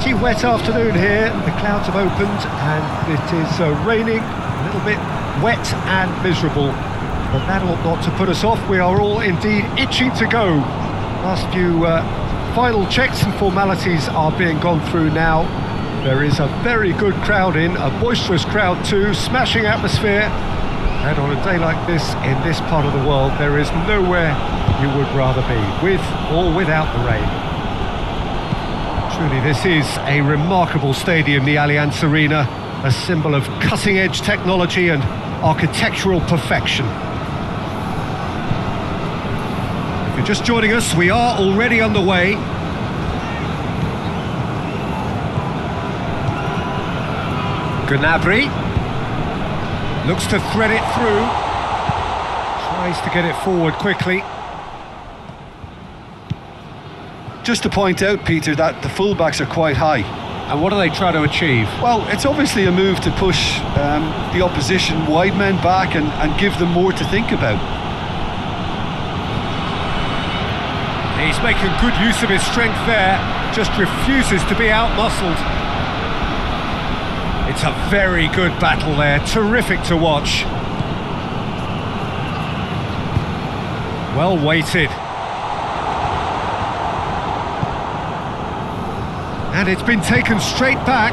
pretty wet afternoon here. The clouds have opened and it is raining, a little bit wet and miserable. But that ought not to put us off. We are all indeed itching to go. Last few final checks and formalities are being gone through now. There is a very good crowd in, a boisterous crowd too, smashing atmosphere. And on a day like this, in this part of the world, there is nowhere you would rather be, with or without the rain. Truly, this is a remarkable stadium, the Allianz Arena, a symbol of cutting-edge technology and architectural perfection. If you're just joining us, we are already underway. Gnabry looks to thread it through, tries to get it forward quickly. Just to point out, Peter, that the fullbacks are quite high. And what do they try to achieve? Well, it's obviously a move to push the opposition wide men back and give them more to think about. He's making good use of his strength there, just refuses to be out-muscled. It's a very good battle there, terrific to watch. Well weighted. And it's been taken straight back.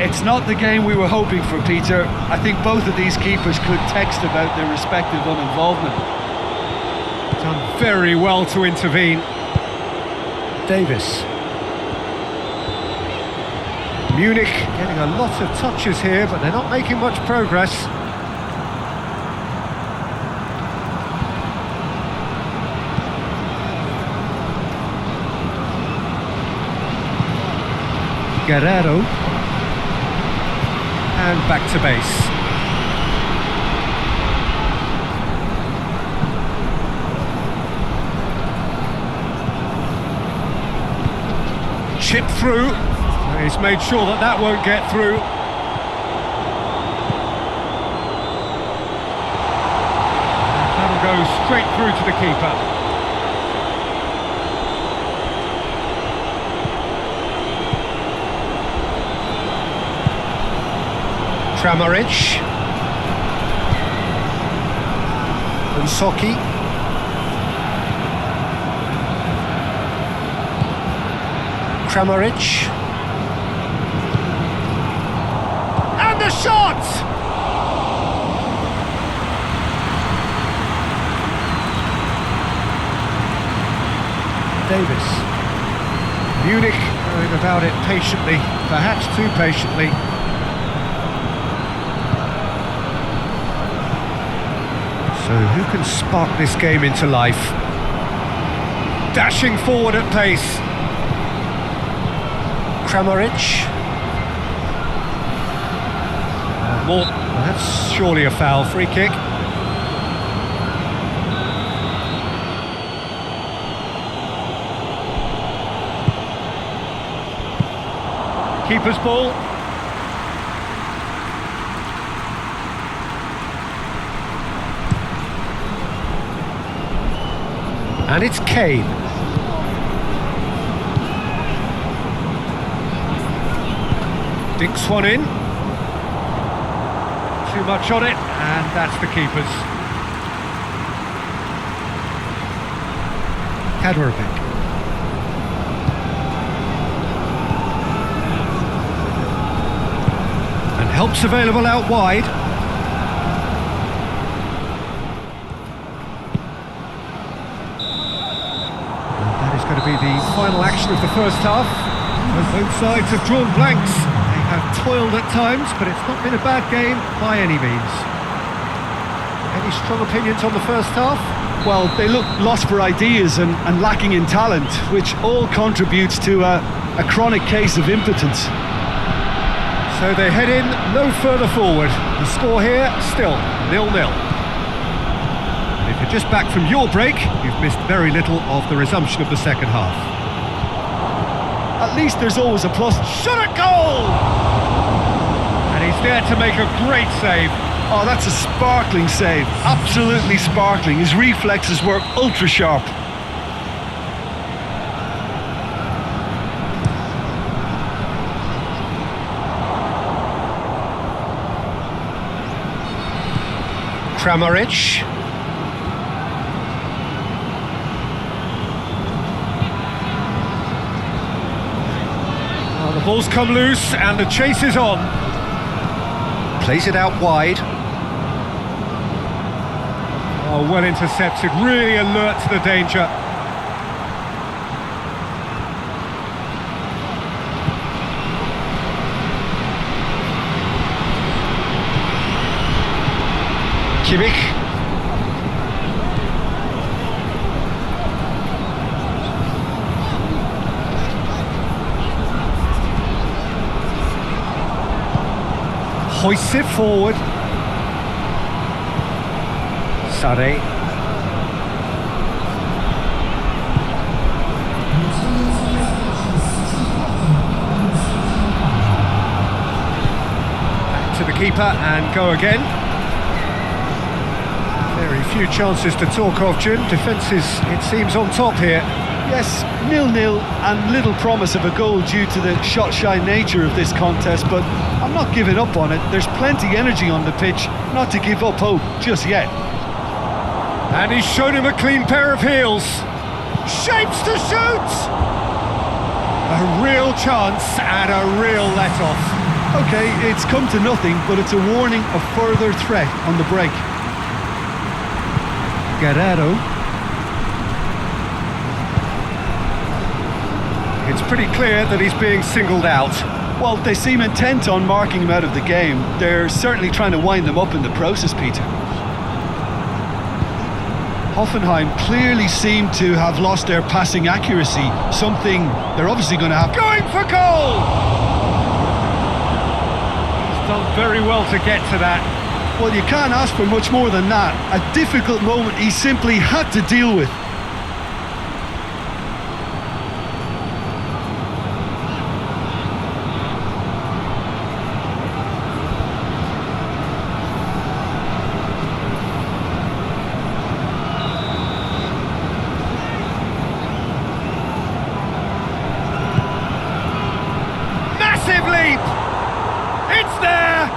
It's not the game we were hoping for, Peter. I think both of these keepers could text about their respective uninvolvement. Done very well to intervene. Davis. Munich getting a lot of touches here, but they're not making much progress. Guerrero. And back to base. Chip through. He's made sure that that won't get through. That'll go straight through to the keeper. Kramaric. And Soki. Kramaric. And the shot! Davis. Munich going about it patiently, perhaps too patiently. So who can spark this game into life? Dashing forward at pace. Kramaric. Well, that's surely a foul. Free kick. Keeper's ball. And it's Kane. Dinks one in. Too much on it, and that's the keeper's. Kaderovic. And help's available out wide. Going to be the final action of the first half. Both sides have drawn blanks. They have toiled at times, but it's not been a bad game by any means. Any strong opinions on the first half? Well, they look lost for ideas and lacking in talent, which all contributes to a chronic case of impotence. So they head in no further forward. The score here, still 0-0. If you're just back from your break, you've missed very little of the resumption of the second half. At least there's always a plus. Shot at goal! And he's there to make a great save. Oh, that's a sparkling save. Absolutely sparkling. His reflexes were ultra sharp. Kramaric. Oh, the ball's come loose and the chase is on. Plays it out wide. Oh, well intercepted, really alert to the danger. Kimmich. Hoists it forward. Sade. Back to the keeper and go again. Very few chances to talk of, Jim. Defence is, it seems, on top here. Yes, 0-0 and little promise of a goal due to the shot-shy nature of this contest, but I'm not giving up on it. There's plenty energy on the pitch, not to give up hope just yet. And he's shown him a clean pair of heels. Shapes to shoot! A real chance and a real let-off. Okay, it's come to nothing, but it's a warning of further threat on the break. Guerrero. It's pretty clear that he's being singled out. Well, they seem intent on marking him out of the game. They're certainly trying to wind them up in the process, Peter. Hoffenheim clearly seem to have lost their passing accuracy, something they're obviously going to have. Going for goal! He's done very well to get to that. Well, you can't ask for much more than that. A difficult moment he simply had to deal with. It's there!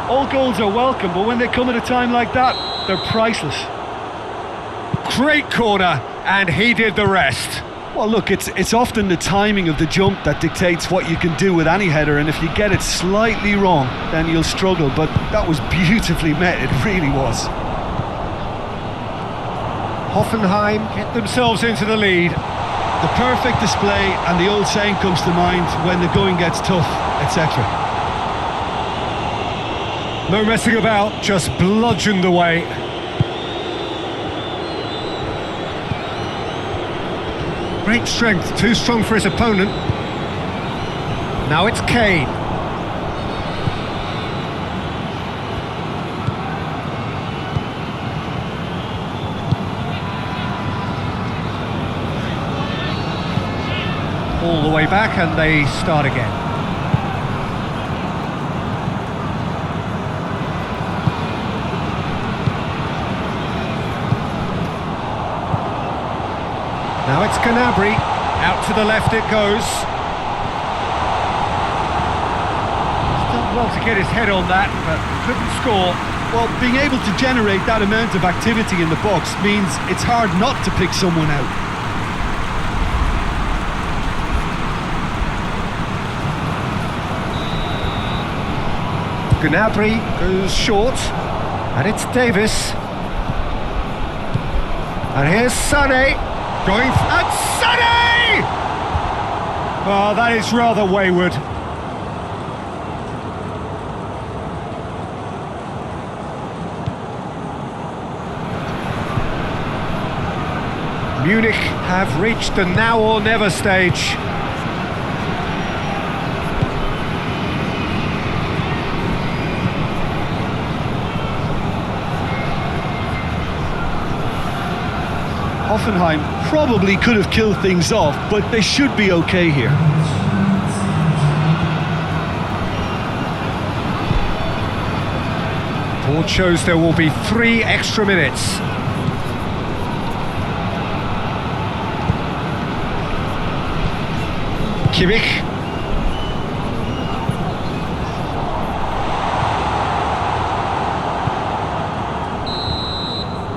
All goals are welcome, but when they come at a time like that, they're priceless. Great corner, and he did the rest. Well, look, it's often the timing of the jump that dictates what you can do with any header, and if you get it slightly wrong, then you'll struggle, but that was beautifully met, it really was. Hoffenheim get themselves into the lead. The perfect display, and the old saying comes to mind, when the going gets tough, etc. No messing about, just bludgeoned away. Great strength, too strong for his opponent. Now it's Kane. All the way back and they start again. Now it's Gnabry, out to the left it goes. He's done well to get his head on that, but couldn't score. Well, being able to generate that amount of activity in the box means it's hard not to pick someone out. Gnabry goes short, and it's Davis. And here's Sané. Going at Sané! Oh, that is rather wayward. Munich have reached the now or never stage. Hoffenheim probably could have killed things off, but they should be okay here. Board shows there will be 3 extra minutes. Kimmich.